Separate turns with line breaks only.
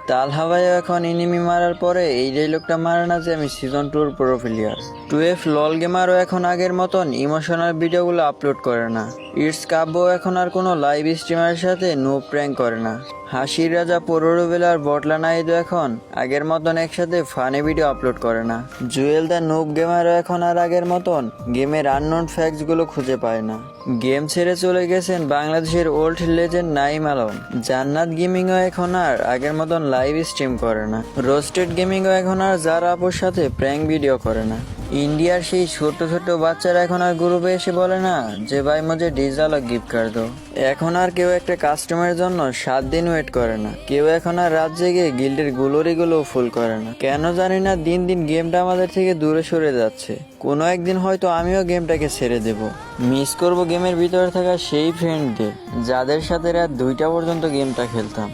তালহা ভাইও এখন এনিমি মারার পরে এই ডায়লগটা মারে না যে আমি সিজন 2 প্রো প্লেয়ার। 12 লল গেমারও এখন আগের মতন ইমোশনাল ভিডিওগুলো আপলোড করে না। ইটস কাব্য এখন আর কোনো লাইভ স্ট্রিমারের সাথে নো প্র্যাঙ্ক করে না। হাসির রাজা পরোরবেল আর বটলা নাইদও এখন আগের মতন একসাথে ফানি ভিডিও আপলোড করে না। জুয়েল দ্য নুব গেমারও এখন আর আগের মতন গেমের আননোন ফ্যাক্টস গুলো খুঁজে পায় না। গেম ছেড়ে চলে গেছেন বাংলাদেশের ওল্ড লেজেন্ড নাইম আলম। জান্নাত গেমিংও এখন আর আগের মতন লাইভ স্ট্রিম করে না। রোস্টেড গেমিংও এখন আর যার আপুর সাথে প্র্যাঙ্ক ভিডিও করে না। ইন্ডিয়ার সেই ছোট ছোট বাচ্চারা এখন আর গ্রুপে এসে বলে না যে ভাই মুঝে ডিজাল গিফট কর দো। এখন আর কেউ একটা কাস্টমারের জন্য 7 দিন ওয়েট করে না। কেউ এখন আর রাত জেগে গিল্ডের গ্লোরি গুলো ফুল করে না। কেন জানি না দিন দিন গেমটা আমাদের থেকে দূরে সরে যাচ্ছে। কোনো একদিন হয়তো আমিও গেমটাকে ছেড়ে দেব। মিস করব গেমের ভিতরে থাকা সেই ফ্রেন্ডদের যাদের সাথে রাত 2টা পর্যন্ত গেমটা খেলতাম।